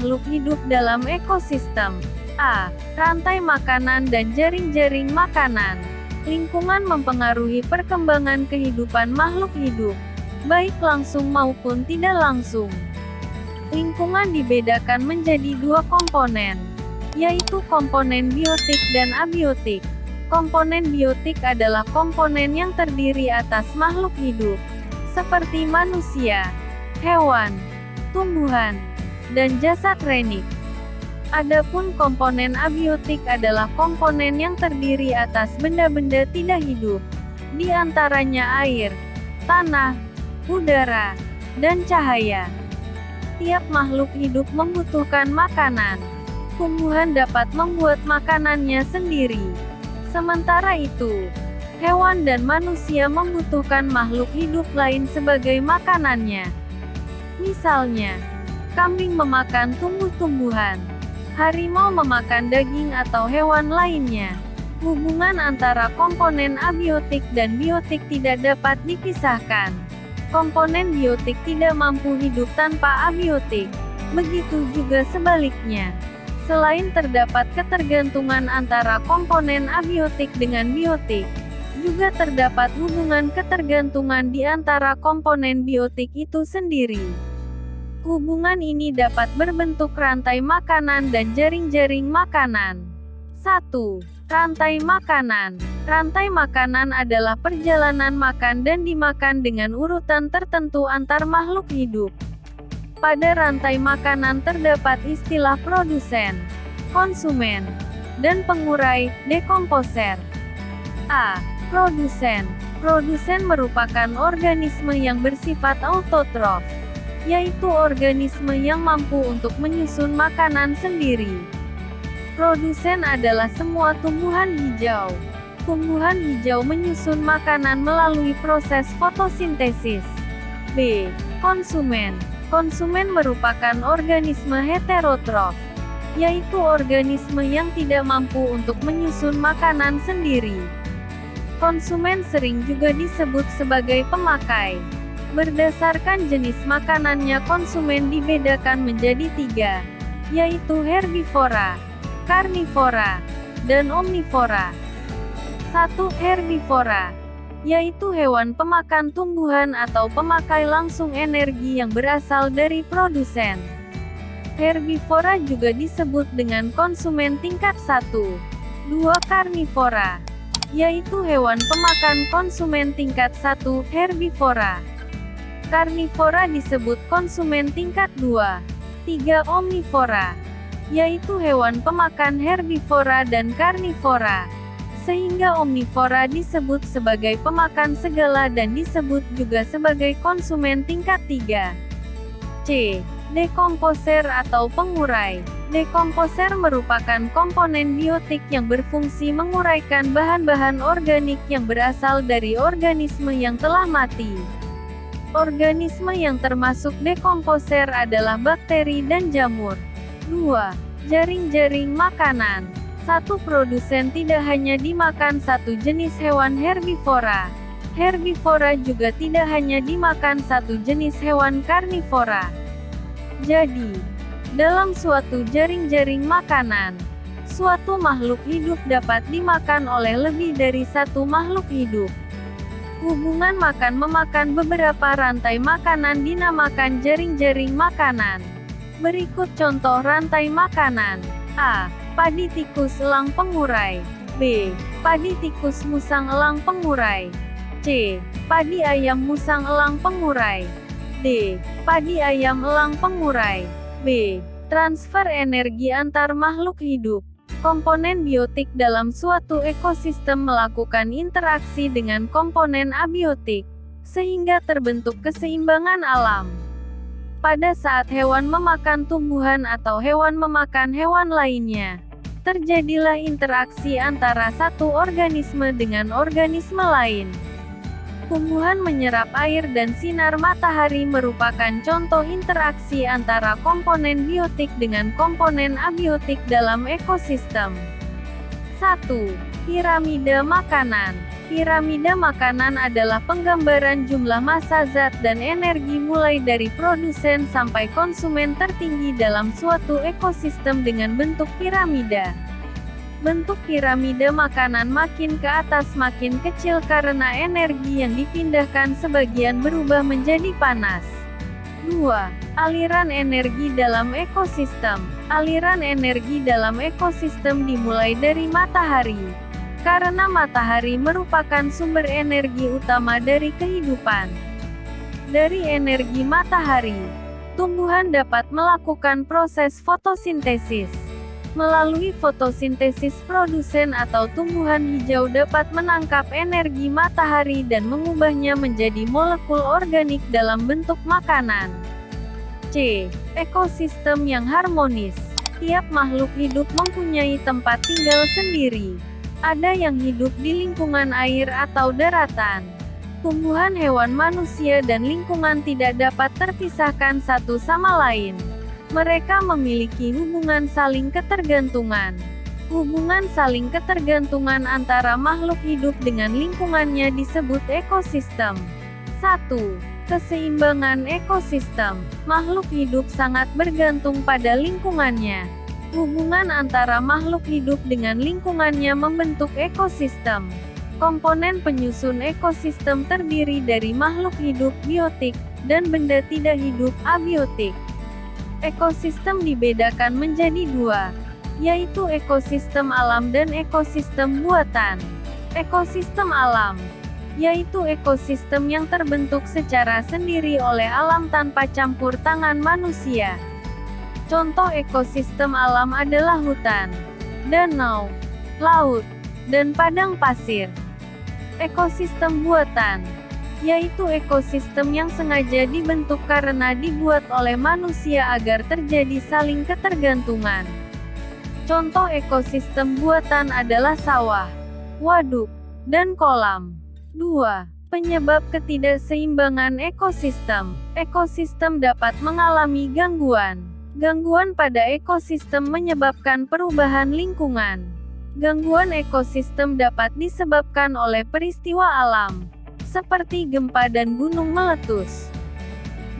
makhluk hidup dalam ekosistem. A. Rantai makanan dan jaring-jaring makanan. Lingkungan mempengaruhi perkembangan kehidupan makhluk hidup, baik langsung maupun tidak langsung. Lingkungan dibedakan menjadi dua komponen, yaitu komponen biotik dan abiotik. Komponen biotik adalah komponen yang terdiri atas makhluk hidup, seperti manusia, hewan, tumbuhan, dan jasad renik. Adapun komponen abiotik adalah komponen yang terdiri atas benda-benda tidak hidup, di antaranya air, tanah, udara, dan cahaya. Tiap makhluk hidup membutuhkan makanan. Tumbuhan dapat membuat makanannya sendiri. Sementara itu, hewan dan manusia membutuhkan makhluk hidup lain sebagai makanannya. Misalnya, kambing memakan tumbuh-tumbuhan, harimau memakan daging atau hewan lainnya. Hubungan antara komponen abiotik dan biotik tidak dapat dipisahkan. Komponen biotik tidak mampu hidup tanpa abiotik. Begitu juga sebaliknya. Selain terdapat ketergantungan antara komponen abiotik dengan biotik, juga terdapat hubungan ketergantungan di antara komponen biotik itu sendiri. Hubungan ini dapat berbentuk rantai makanan dan jaring-jaring makanan. 1. Rantai makanan. Rantai makanan adalah perjalanan makan dan dimakan dengan urutan tertentu antar makhluk hidup. Pada rantai makanan terdapat istilah produsen, konsumen, dan pengurai, dekomposer. A. Produsen. Produsen merupakan organisme yang bersifat autotrof, yaitu organisme yang mampu untuk menyusun makanan sendiri. Produsen adalah semua tumbuhan hijau. Tumbuhan hijau menyusun makanan melalui proses fotosintesis. B. Konsumen. Konsumen merupakan organisme heterotrof, yaitu organisme yang tidak mampu untuk menyusun makanan sendiri. Konsumen sering juga disebut sebagai pemakai. Berdasarkan jenis makanannya, konsumen dibedakan menjadi 3, yaitu herbivora, karnivora, dan omnivora. 1. Herbivora, yaitu hewan pemakan tumbuhan atau pemakai langsung energi yang berasal dari produsen. Herbivora juga disebut dengan konsumen tingkat 1. 2. Karnivora, yaitu hewan pemakan konsumen tingkat 1, herbivora. Karnivora disebut konsumen tingkat 2. 3. Omnivora, yaitu hewan pemakan herbivora dan karnivora. Sehingga omnivora disebut sebagai pemakan segala dan disebut juga sebagai konsumen tingkat 3. C. Dekomposer atau pengurai. Dekomposer merupakan komponen biotik yang berfungsi menguraikan bahan-bahan organik yang berasal dari organisme yang telah mati. Organisme yang termasuk dekomposer adalah bakteri dan jamur. 2. Jaring-jaring makanan. 1. Produsen tidak hanya dimakan satu jenis hewan herbivora. Herbivora juga tidak hanya dimakan satu jenis hewan karnivora. Jadi, dalam suatu jaring-jaring makanan, suatu makhluk hidup dapat dimakan oleh lebih dari satu makhluk hidup. Hubungan makan-memakan beberapa rantai makanan dinamakan jaring-jaring makanan. Berikut contoh rantai makanan. A. Padi tikus elang pengurai. B. Padi tikus musang elang pengurai. C. Padi ayam musang elang pengurai. D. Padi ayam elang pengurai. B. Transfer energi antar makhluk hidup. Komponen biotik dalam suatu ekosistem melakukan interaksi dengan komponen abiotik, sehingga terbentuk keseimbangan alam. Pada saat hewan memakan tumbuhan atau hewan memakan hewan lainnya, terjadilah interaksi antara satu organisme dengan organisme lain. Tumbuhan menyerap air dan sinar matahari merupakan contoh interaksi antara komponen biotik dengan komponen abiotik dalam ekosistem. 1. Piramida makanan. Piramida makanan adalah penggambaran jumlah massa zat dan energi mulai dari produsen sampai konsumen tertinggi dalam suatu ekosistem dengan bentuk piramida. Bentuk piramida makanan makin ke atas makin kecil karena energi yang dipindahkan sebagian berubah menjadi panas. 2. Aliran energi dalam ekosistem. Aliran energi dalam ekosistem dimulai dari matahari. Karena matahari merupakan sumber energi utama dari kehidupan. Dari energi matahari, tumbuhan dapat melakukan proses fotosintesis. Melalui fotosintesis produsen atau tumbuhan hijau dapat menangkap energi matahari dan mengubahnya menjadi molekul organik dalam bentuk makanan. C. Ekosistem yang harmonis. Tiap makhluk hidup mempunyai tempat tinggal sendiri. Ada yang hidup di lingkungan air atau daratan. Tumbuhan, hewan, manusia dan lingkungan tidak dapat terpisahkan satu sama lain. Mereka memiliki hubungan saling ketergantungan. Hubungan saling ketergantungan antara makhluk hidup dengan lingkungannya disebut ekosistem. 1. Keseimbangan ekosistem. Makhluk hidup sangat bergantung pada lingkungannya. Hubungan antara makhluk hidup dengan lingkungannya membentuk ekosistem. Komponen penyusun ekosistem terdiri dari makhluk hidup biotik dan benda tidak hidup abiotik. Ekosistem dibedakan menjadi dua, yaitu ekosistem alam dan ekosistem buatan. Ekosistem alam, yaitu ekosistem yang terbentuk secara sendiri oleh alam tanpa campur tangan manusia. Contoh ekosistem alam adalah hutan, danau, laut, dan padang pasir. Ekosistem buatan, yaitu ekosistem yang sengaja dibentuk karena dibuat oleh manusia agar terjadi saling ketergantungan. Contoh ekosistem buatan adalah sawah, waduk, dan kolam. 2. Penyebab ketidakseimbangan ekosistem. Ekosistem dapat mengalami gangguan. Gangguan pada ekosistem menyebabkan perubahan lingkungan. Gangguan ekosistem dapat disebabkan oleh peristiwa alam, seperti gempa dan gunung meletus.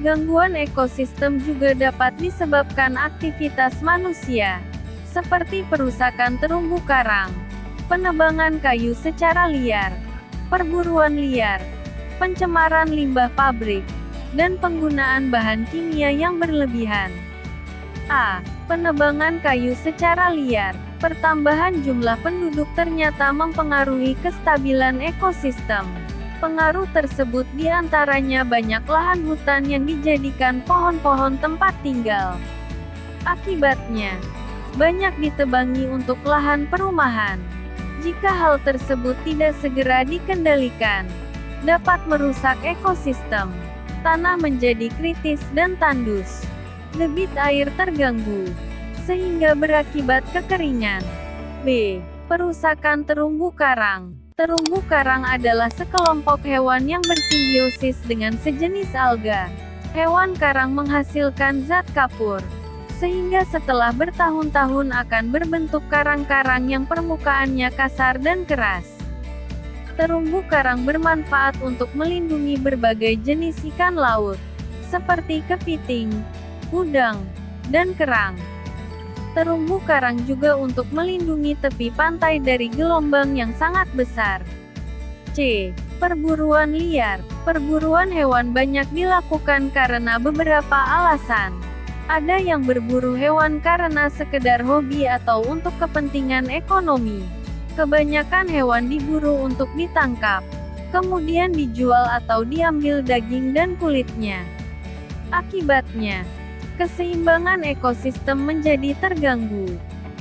Gangguan ekosistem juga dapat disebabkan aktivitas manusia, seperti perusakan terumbu karang, penebangan kayu secara liar, perburuan liar, pencemaran limbah pabrik, dan penggunaan bahan kimia yang berlebihan. A. Penebangan kayu secara liar. Pertambahan jumlah penduduk ternyata mempengaruhi kestabilan ekosistem. Pengaruh tersebut diantaranya banyak lahan hutan yang dijadikan pohon-pohon tempat tinggal. Akibatnya, banyak ditebangi untuk lahan perumahan. Jika hal tersebut tidak segera dikendalikan, dapat merusak ekosistem. Tanah menjadi kritis dan tandus. Debit air terganggu, sehingga berakibat kekeringan. B. Perusakan terumbu karang. Terumbu karang adalah sekelompok hewan yang bersimbiosis dengan sejenis alga. Hewan karang menghasilkan zat kapur, sehingga setelah bertahun-tahun akan berbentuk karang-karang yang permukaannya kasar dan keras. Terumbu karang bermanfaat untuk melindungi berbagai jenis ikan laut, seperti kepiting, udang, dan kerang. Terumbu karang juga untuk melindungi tepi pantai dari gelombang yang sangat besar. C. Perburuan liar. Perburuan hewan banyak dilakukan karena beberapa alasan. Ada yang berburu hewan karena sekedar hobi atau untuk kepentingan ekonomi. Kebanyakan hewan diburu untuk ditangkap, kemudian dijual atau diambil daging dan kulitnya. Akibatnya, keseimbangan ekosistem menjadi terganggu.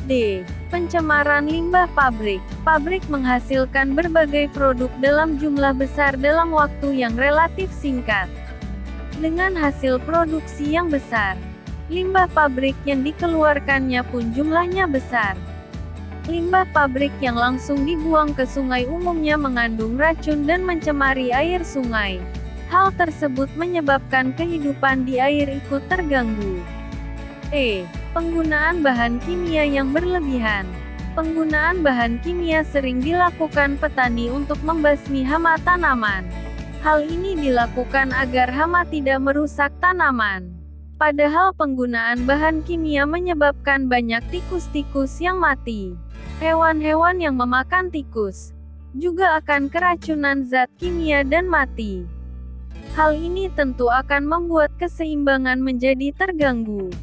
D. Pencemaran limbah pabrik. Pabrik menghasilkan berbagai produk dalam jumlah besar dalam waktu yang relatif singkat. Dengan hasil produksi yang besar, limbah pabrik yang dikeluarkannya pun jumlahnya besar. Limbah pabrik yang langsung dibuang ke sungai umumnya mengandung racun dan mencemari air sungai. Hal tersebut menyebabkan kehidupan di air ikut terganggu. E. Penggunaan bahan kimia yang berlebihan. Penggunaan bahan kimia sering dilakukan petani untuk membasmi hama tanaman. Hal ini dilakukan agar hama tidak merusak tanaman. Padahal penggunaan bahan kimia menyebabkan banyak tikus-tikus yang mati. Hewan-hewan yang memakan tikus juga akan keracunan zat kimia dan mati. Hal ini tentu akan membuat keseimbangan menjadi terganggu.